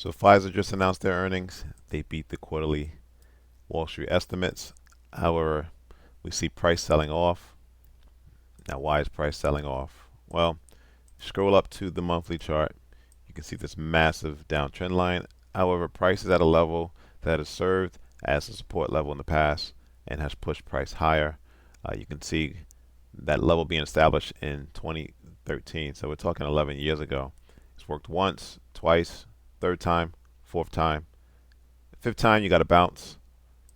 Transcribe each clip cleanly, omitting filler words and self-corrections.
So Pfizer just announced their earnings. They beat the quarterly Wall Street estimates. However, we see price selling off. Now, why is price selling off? Well, scroll up to the monthly chart. You can see this massive downtrend line. However, price is at a level that has served as a support level in the past and has pushed price higher. You can see that level being established in 2013. So we're talking 11 years ago. It's worked once, twice, third time, fourth time. Fifth time, you got to bounce.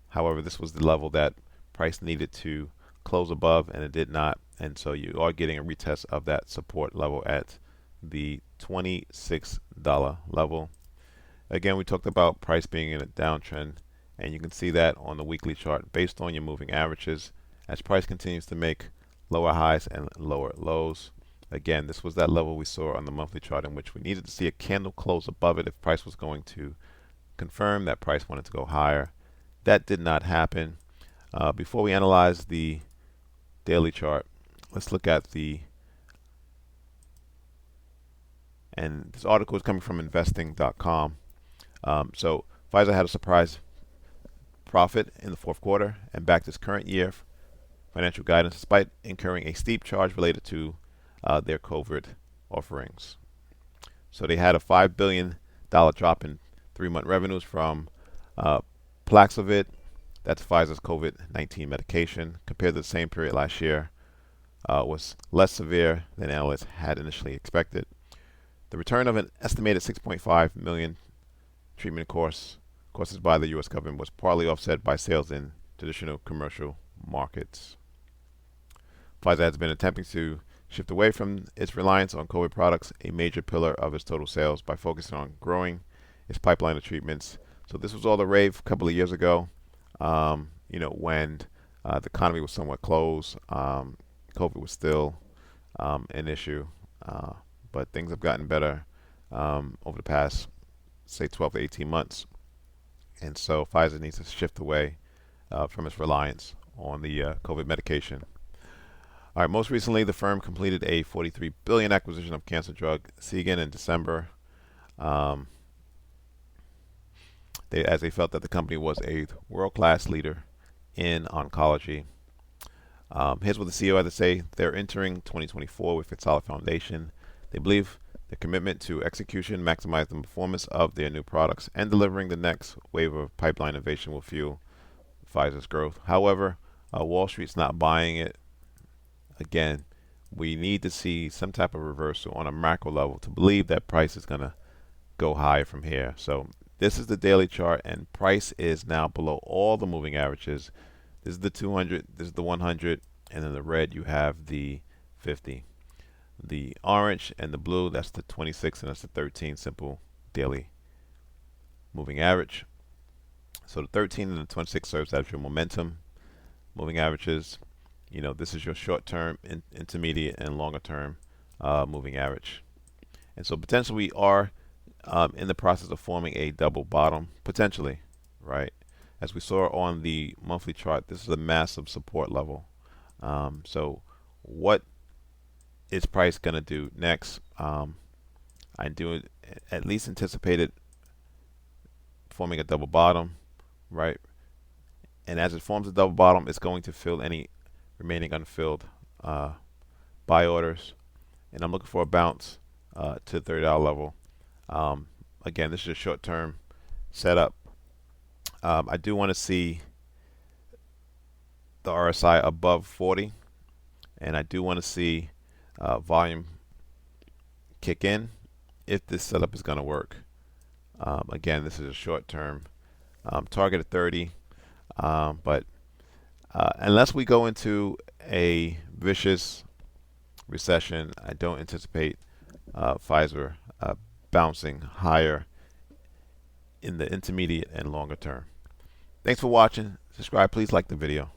However, this was the level that price needed to close above, and it did not. And so you are getting a retest of that support level at the $26 level. Again, we talked about price being in a downtrend, and you can see that on the weekly chart based on your moving averages as price continues to make lower highs and lower lows. Again, this was that level we saw on the monthly chart in which we needed to see a candle close above it if price was going to confirm that price wanted to go higher. That did not happen. Before we analyze the daily chart, let's look at and this article is coming from investing.com. So Pfizer had a surprise profit in the fourth quarter and backed its current year financial guidance despite incurring a steep charge related to their COVID offerings. So they had a $5 billion drop in 3-month revenues from Paxlovid, that's Pfizer's COVID-19 medication, compared to the same period last year, was less severe than analysts had initially expected. The return of an estimated 6.5 million treatment courses by the U.S. government was partly offset by sales in traditional commercial markets. Pfizer has been attempting to shift away from its reliance on COVID products, a major pillar of its total sales, by focusing on growing its pipeline of treatments. So this was all the rave a couple of years ago, when the economy was somewhat closed. COVID was still an issue, but things have gotten better over the past, say, 12 to 18 months. And so Pfizer needs to shift away from its reliance on the COVID medication. All right, most recently, the firm completed a $43 billion acquisition of cancer drug Seagen in December, as they felt that the company was a world-class leader in oncology. Here's what the CEO had to say. They're entering 2024 with a solid foundation. They believe their commitment to execution, maximize the performance of their new products, and delivering the next wave of pipeline innovation will fuel Pfizer's growth. However, Wall Street's not buying it. Again, we need to see some type of reversal on a macro level to believe that price is going to go higher from here. So this is the daily chart, and price is now below all the moving averages. This is the 200, this is the 100, and in the red you have the 50. The orange and the blue, that's the 26 and that's the 13 simple daily moving average. So the 13 and the 26 serves as your momentum moving averages. This is your short-term, intermediate, and longer-term moving average. And so potentially we are in the process of forming a double bottom, potentially, right? As we saw on the monthly chart, this is a massive support level. So what is price going to do next? I do at least anticipate it forming a double bottom, right? And as it forms a double bottom, it's going to fill any remaining unfilled buy orders. And I'm looking for a bounce to the $30 level. Again, this is a short-term setup. I do want to see the RSI above 40, and I do want to see volume kick in if this setup is going to work. Again, this is a short-term target at 30, but unless we go into a vicious recession, I don't anticipate Pfizer bouncing higher in the intermediate and longer term. Thanks for watching. Subscribe. Please like the video.